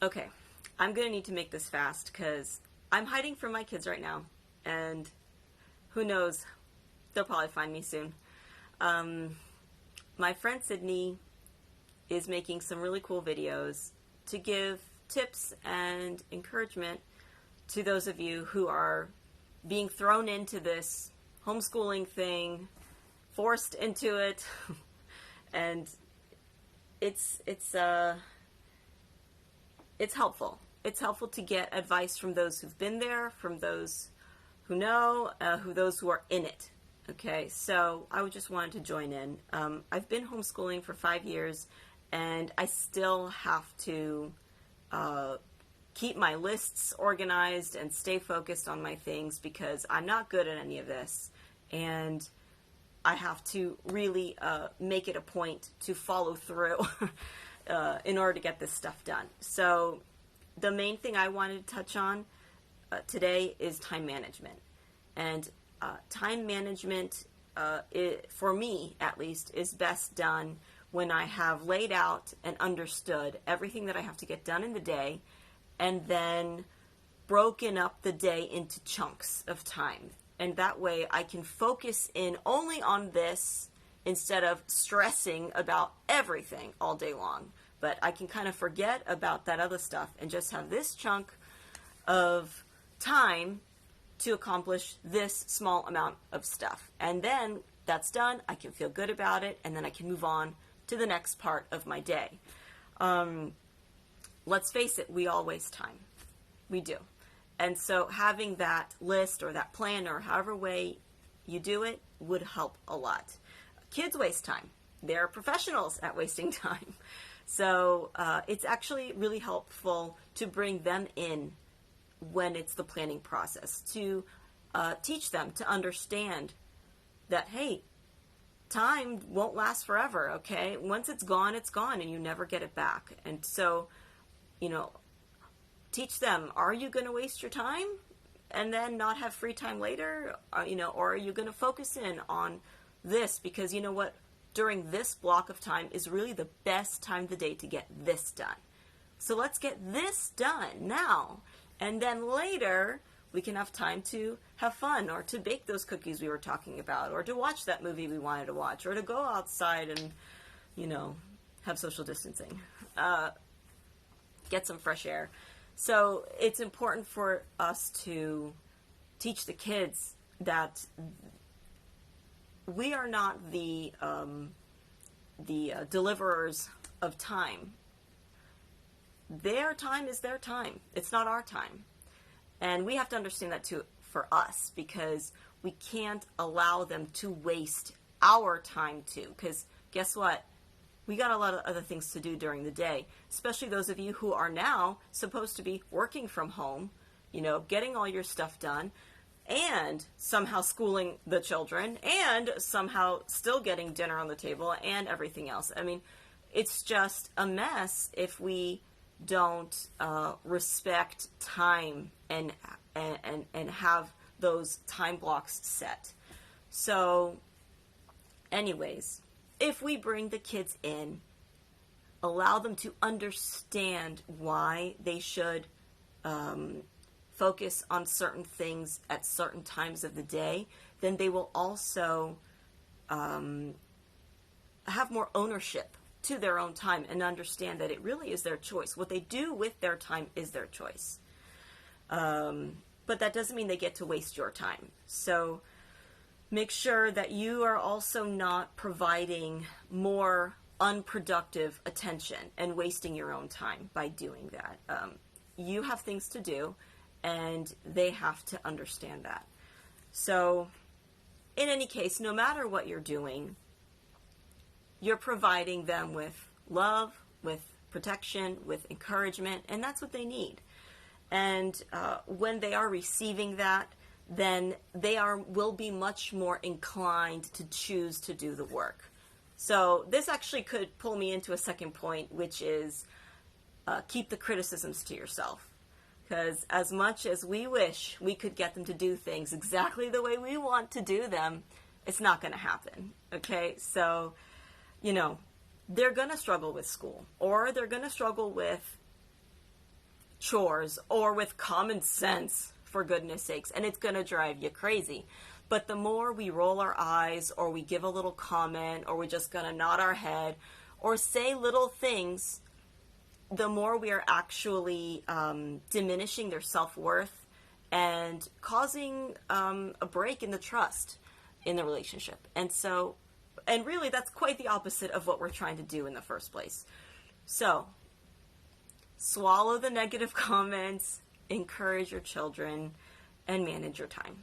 Okay, I'm going to need to make this fast because I'm hiding from my kids right now, and who knows, they'll probably find me soon. My friend Sydney is making some really cool videos to give tips and encouragement to those of you who are being thrown into this homeschooling thing, forced into it, and it's helpful. It's helpful to get advice from those who've been there, from those who know, those who are in it. Okay, so I just wanted to join in. I've been homeschooling for 5 years, and I still have to keep my lists organized and stay focused on my things because I'm not good at any of this, and I have to really make it a point to follow through in order to get this stuff done. So the main thing I wanted to touch on today is time management. And time management, for me at least, is best done when I have laid out and understood everything that I have to get done in the day, and then broken up the day into chunks of time. And that way I can focus in only on this instead of stressing about everything all day long. But I can kind of forget about that other stuff and just have this chunk of time to accomplish this small amount of stuff. And then that's done, I can feel good about it, and then I can move on to the next part of my day. Let's face it, we all waste time. We do. And so having that list or that plan or however way you do it would help a lot. Kids waste time. They're professionals at wasting time. So it's actually really helpful to bring them in when it's the planning process, to teach them to understand that, hey, time won't last forever, okay? Once it's gone, and you never get it back. And so, teach them, are you going to waste your time and then not have free time later? Or are you going to focus in on this? Because you know what? During this block of time is really the best time of the day to get this done. So let's get this done now. And then later, we can have time to have fun, or to bake those cookies we were talking about, or to watch that movie we wanted to watch, or to go outside and, have social distancing. Get some fresh air. So it's important for us to teach the kids that we are not the deliverers of time. Their time is their time. It's not our time. And we have to understand that too for us, because we can't allow them to waste our time too. Because guess what? We got a lot of other things to do during the day, especially those of you who are now supposed to be working from home, getting all your stuff done, and somehow schooling the children, and somehow still getting dinner on the table and everything else. I mean, it's just a mess if we don't respect time and have those time blocks set. So anyways, if we bring the kids in, allow them to understand why they should focus on certain things at certain times of the day, then they will also have more ownership to their own time and understand that it really is their choice. What they do with their time is their choice. But that doesn't mean they get to waste your time. So make sure that you are also not providing more unproductive attention and wasting your own time by doing that. You have things to do, and they have to understand that. So in any case, no matter what you're doing, you're providing them with love, with protection, with encouragement, and that's what they need. And when they are receiving that, then they will be much more inclined to choose to do the work. So this actually could pull me into a second point, which is keep the criticisms to yourself. Because as much as we wish we could get them to do things exactly the way we want to do them, it's not going to happen. Okay, so, they're going to struggle with school, or they're going to struggle with chores or with common sense, for goodness sakes, and it's going to drive you crazy. But the more we roll our eyes, or we give a little comment, or we're just going to nod our head or say little things, the more we are actually diminishing their self-worth and causing a break in the trust in the relationship. And really, that's quite the opposite of what we're trying to do in the first place. So, swallow the negative comments, encourage your children, and manage your time.